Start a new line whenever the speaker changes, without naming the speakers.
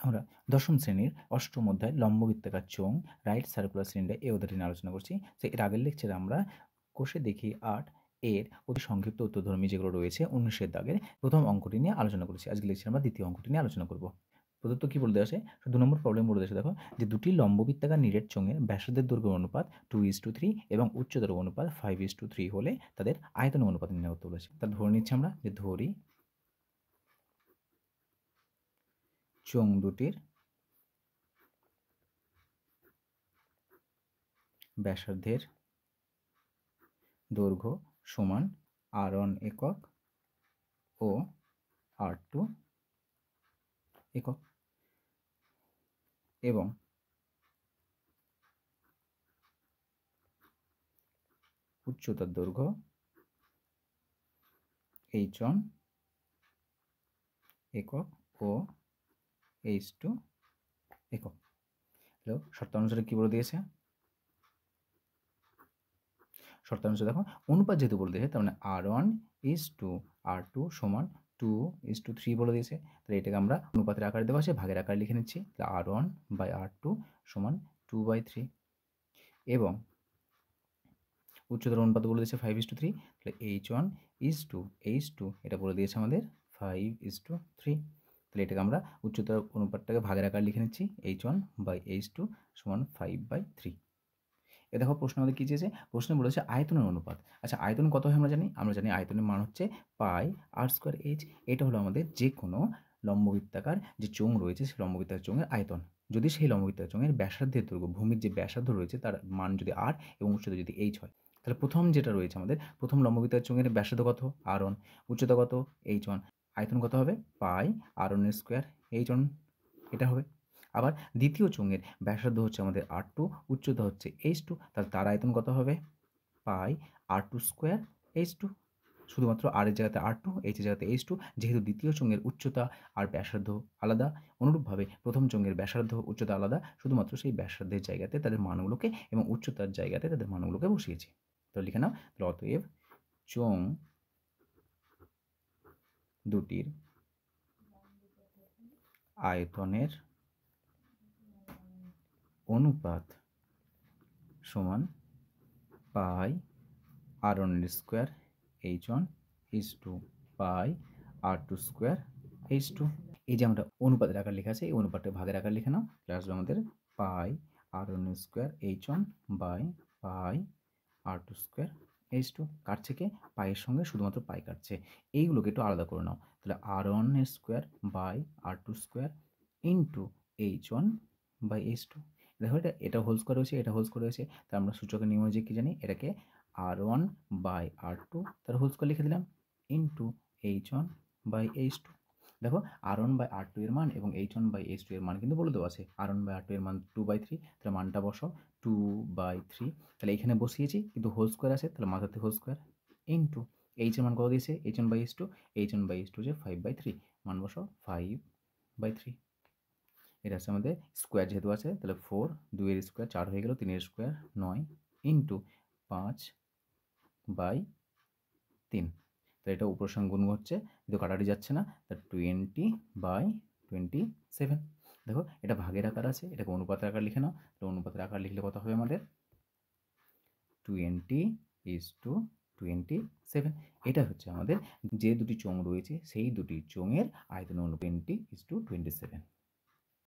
আমরা দশম শ্রেণীর অষ্টম অধ্যায় লম্ব বৃত্তাকার চোঙ রাইট সার্কুলার সিলিন্ডার এই অধ্যায়টি নিয়ে আলোচনা করছি। তো এর আগের লেকচারে আমরা কোষে দেখি ৮ এর অতি সংক্ষিপ্ত উত্তরধর্মী যেগুলো রয়েছে ১৯-এর দাগের প্রথম অঙ্কটি নিয়ে আলোচনা করেছি। আজকে লেকচারে আমরা দ্বিতীয় অঙ্কটি নিয়ে আলোচনা করব। প্রদত্ত কি বলে দেওয়া আছে? ২ নম্বর প্রবলেম বলে দেওয়া আছে, দেখো যে দুটি লম্ব বৃত্তাকার নিরেট চোঙের ব্যাসার্ধের দৈর্ঘ্য অনুপাত 2:3 এবং উচ্চতার অনুপাত 5:3 হলে তাদের আয়তন অনুপাত নির্ণয় করতে বলেছে। তাহলে ধরে নিচ্ছি আমরা যে ধরি চোঙ দুটির ব্যাসার্ধের দৈর্ঘ্য সমান r1 একক ও r2 একক এবং উচ্চতার দৈর্ঘ্য h1 একক ও h2 একক। শর্তানুসারে কি বলে দিয়েছে? শর্তানুসারে দেখো অনুপাত যেহেতু বলে দিয়েছে তার মানে r1:r2 সমান 2:3 বলে দিয়েছে। তাহলে এটাকে আমরা অনুপাতের আকারে দেওয়া আছে, ভাগের আকারে লিখে নিচ্ছি। তাহলে r1/r2 সমান 2/3 এবং উচ্চতার অনুপাত বলে দিয়েছে 5:3। তাহলে h1:h2 এটা বলে দিয়েছে আমাদের 5:3। তাহলে এটাকে আমরা উচ্চতার অনুপাতটাকে ভাগের আকারে লিখে নিচ্ছি, h1/h2 সমান 5/3। এ দেখো প্রশ্ন আমাদের কী চেয়েছে? প্রশ্নে বলেছে আয়তনের অনুপাত। আচ্ছা, আয়তন কত হয় আমরা জানি আয়তনের মান হচ্ছে πr²h। এটা হলো আমাদের যে কোনো লম্ববৃত্তাকার যে চোঙ রয়েছে সেই লম্ববৃত্তাকার চোঙের আয়তন। যদি সেই লম্ববৃত্তাকার চোঙের ব্যাসার্ধের দৈর্ঘ্য, ভূমির যে ব্যাসার্ধ রয়েছে তার মান যদি r এবং উচ্চতা যদি h হয়, তাহলে প্রথম যেটা রয়েছে আমাদের প্রথম লম্ববৃত্তাকার চোঙের ব্যাসার্ধ কত? r1, উচ্চতা কত? h1, আয়তন কত হবে? πr1² h1 এটা হবে। আবার দ্বিতীয় চোঙের ব্যাসার্ধ হচ্ছে আমাদের r2, উচ্চতা হচ্ছে h2, তাহলে তার আয়তন কত হবে? πr2² h2। শুধুমাত্র r এর জায়গাতে r2, h এর জায়গাতে h2, যেহেতু দ্বিতীয় চোঙের উচ্চতা আর ব্যাসার্ধ আলাদা, অনুরূপভাবে প্রথম চোঙের ব্যাসার্ধ উচ্চতা আলাদা, শুধুমাত্র সেই ব্যাসার্ধের জায়গাতে তাদের মানগুলোকে এবং উচ্চতার জায়গাতে তাদের মানগুলোকে বসিয়েছি। তো লিখে নাও, অতএব চোঙ দুটির আয়তনের অনুপাত সমান πr1² h1 is to πr2² h2। এই যে আমরা অনুপাতের আকার লেখা আছে, এই অনুপাতটা ভাগের আকার লিখে নাও। আসবে আমাদের πr1² h1 πr2² h2। কাটছে কে? পায়ের সঙ্গে শুধুমাত্র পাই কাটছে, এইগুলোকে একটু আলাদা করে নাও। তাহলে r1² r2² ইন্টু h1/h2। দেখো এটা হোল স্কোয়ার রয়েছে, এটা হোল স্কোয়ার রয়েছে, তাই আমরা সূচকের নিয়ম অনুযায়ী কী জানি? এটাকে r1/r2 তার হোল স্কোয়ার লিখে দিলাম ইন্টু h1/h2। দেখো r1/r2 এর মান এবং h1/h2 এর মান কিন্তু বলে দেওয়া আছে। r1/r2 এর মান 2/3, তাহলে মানটা বসাও 2/3। তাহলে এখানে বসিয়েছি কিন্তু হোল স্কোয়ার আছে, তাহলে মাথাতে হোল স্কোয়ার ইন্টু h এর মান কত দিয়েছে? h1/h2, h1/h2 যে 5/3, মান বসাও 5/3। এটা হচ্ছে আমাদের স্কোয়ার যেহেতু আছে, তাহলে 4, 2 এর স্কোয়ার 4 হয়ে গেল, 3 এর স্কোয়ার 9 ইন্টু 5/3। তো এটা উপর সঙ্গে গুণ হচ্ছে, কিন্তু কাটাটি যাচ্ছে না, তা 20/27। দেখো এটা ভাগের আকার আছে, এটাকে অনুপাতের আকার লিখে নাও। তো অনুপাতের আকার লিখলে কত হবে আমাদের? 20:27। এটা হচ্ছে আমাদের যে দুটি চোঙ রয়েছে সেই দুটি চোঙের আয়তন 20:27।